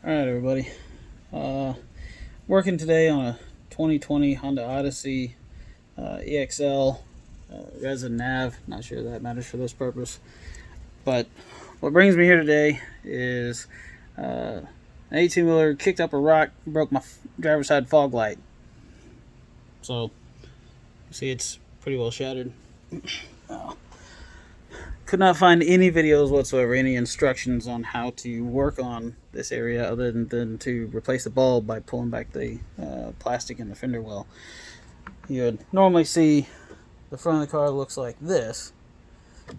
Alright everybody, working today on a 2020 Honda Odyssey EX-L resin nav. Not sure that matters for this purpose, but what brings me here today is an 18-wheeler kicked up a rock, broke my driver's side fog light. So, see, it's pretty well shattered. Could not find any videos whatsoever, any instructions on how to work on this area other than to replace the bulb by pulling back the plastic in the fender well. You would normally see the front of the car looks like this.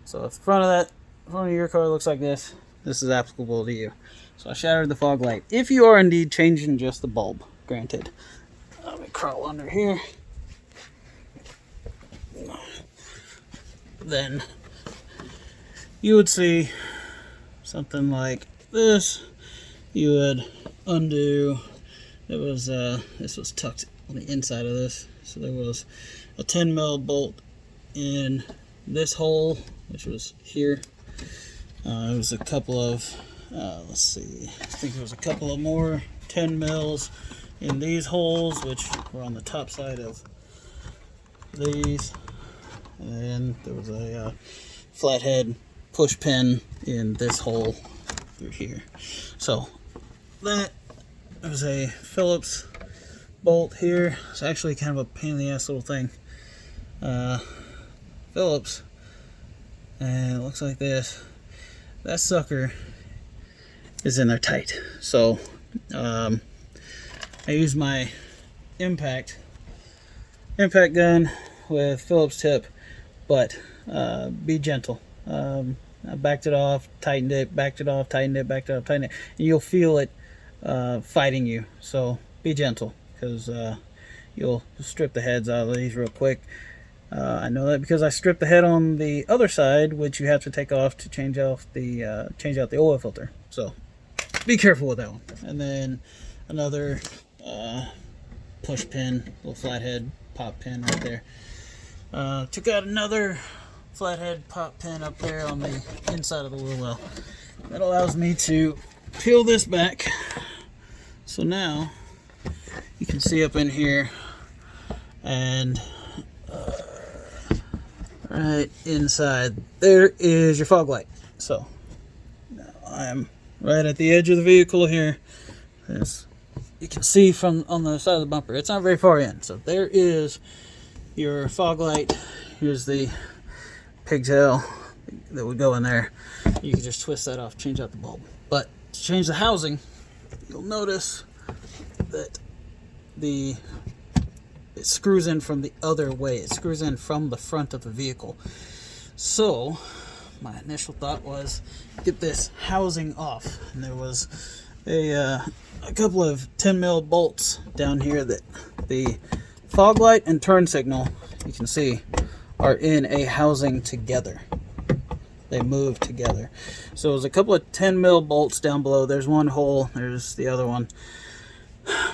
So if the front of your car looks like this is applicable to you. So I shattered the fog light. If you are indeed changing just the bulb, granted. Let me crawl under here. Then you would see something like this. You would undo. This was tucked on the inside of this, so there was a 10 mil bolt in this hole, which was here. It was a couple of let's see, I think there was a couple of more 10 mils in these holes, which were on the top side of these, and then there was a flathead push pin in this hole through here. So that was a Phillips bolt here. It's actually kind of a pain in the ass little thing. Phillips, and it looks like this. That sucker is in there tight. So I use my impact gun with Phillips tip, but be gentle. I backed it off, tightened it, backed it off, tightened it, backed it off, tightened it, and you'll feel it fighting you. So be gentle, because you'll strip the heads out of these real quick. I know that because I stripped the head on the other side, which you have to take off to change out the oil filter. So be careful with that one. And then another push pin, little flathead pop pin right there. Took out another flathead pop pin up there on the inside of the wheel well. That allows me to peel this back. So now you can see up in here, and right inside there is your fog light. So now I'm right at the edge of the vehicle here. As you can see from on the side of the bumper, it's not very far in. So there is your fog light. Here's the pigtail that would go in there. You can just twist that off, change out the bulb. But to change the housing, you'll notice that it screws in from the other way. It screws in from the front of the vehicle. So my initial thought was get this housing off, and there was a couple of 10 mil bolts down here that the fog light and turn signal, you can see, are in a housing together. They move together. So there's a couple of 10 mil bolts down below. There's one hole, there's the other one.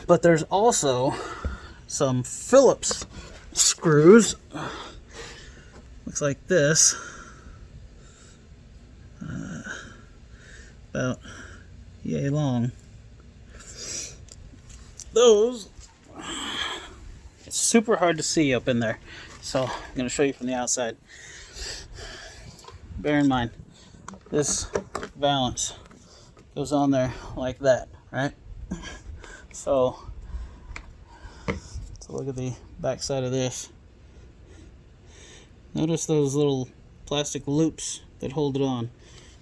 But there's also some Phillips screws. Looks like this. About yay long. Those, it's super hard to see up in there. So I'm going to show you from the outside. Bear in mind, this valance goes on there like that, right? So let's look at the back side of this. Notice those little plastic loops that hold it on.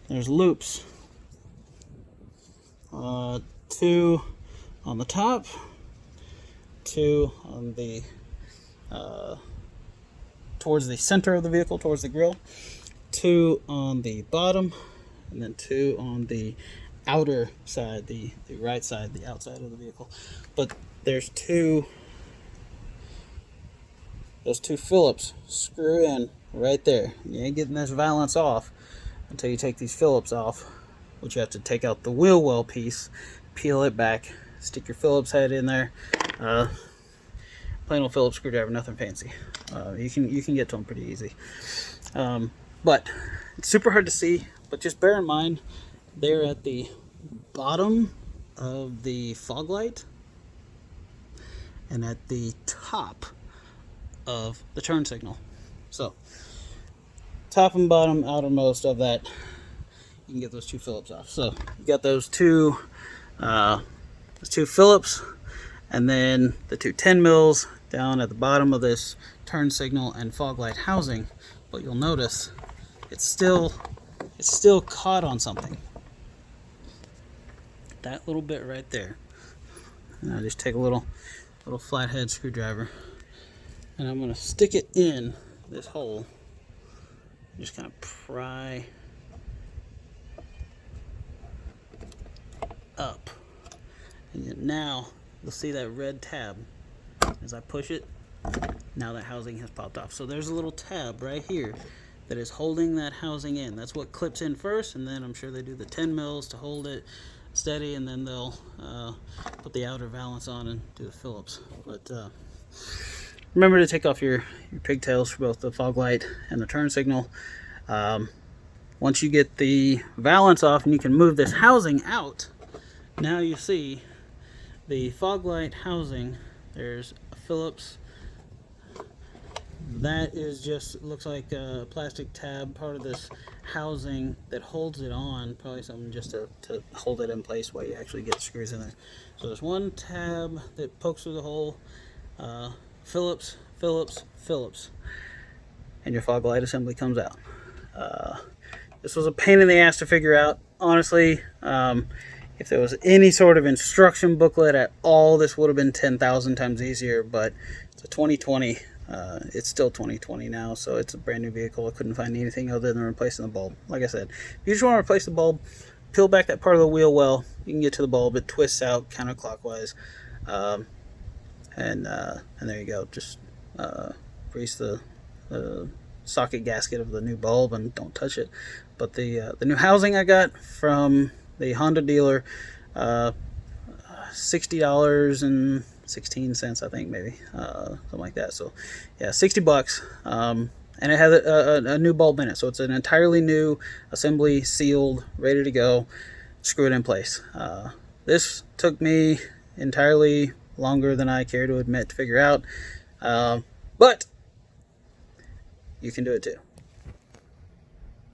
There's loops. 2 on the top, 2 on the towards the center of the vehicle, towards the grill, 2 on the bottom, and then 2 on the outer side, the right side, the outside of the vehicle. But there's those two Phillips screw in right there. You ain't getting this valance off until you take these Phillips off, which you have to take out the wheel well piece, peel it back, stick your Phillips head in there. Plain old Phillips screwdriver, nothing fancy. You can get to them pretty easy. But it's super hard to see, but just bear in mind they're at the bottom of the fog light and at the top of the turn signal. So top and bottom outermost of that, you can get those two Phillips off. So you got those two Phillips, and then the two 10 mils down at the bottom of this turn signal and fog light housing. But you'll notice it's still caught on something. That little bit right there. And I just take a little flathead screwdriver, and I'm going to stick it in this hole. Just kind of pry up, and now you'll see that red tab as I push it. Now that housing has popped off. So there's a little tab right here that is holding that housing in. That's what clips in first, and then I'm sure they do the 10 mils to hold it steady, and then they'll put the outer valance on and do the Phillips. But remember to take off your pigtails for both the fog light and the turn signal. Once you get the valance off and you can move this housing out, now you see the fog light housing. There's a Phillips. That is just, looks like a plastic tab, part of this housing that holds it on. Probably something just to hold it in place while you actually get the screws in there. So there's one tab that pokes through the hole. Phillips, Phillips, Phillips. And your fog light assembly comes out. This was a pain in the ass to figure out. Honestly, if there was any sort of instruction booklet at all, this would have been 10,000 times easier, but it's a 2020. It's still 2020 now, so it's a brand new vehicle. I couldn't find anything other than replacing the bulb. Like I said, if you just want to replace the bulb, peel back that part of the wheel well. You can get to the bulb. It twists out counterclockwise, and there you go. Just grease the socket gasket of the new bulb and don't touch it. But the new housing I got from the Honda dealer, $60.16, I think, maybe something like that. So yeah, $60, and it had a new bulb in it, so it's an entirely new assembly, sealed, ready to go. Screw it in place. This took me entirely longer than I care to admit to figure out, but you can do it too.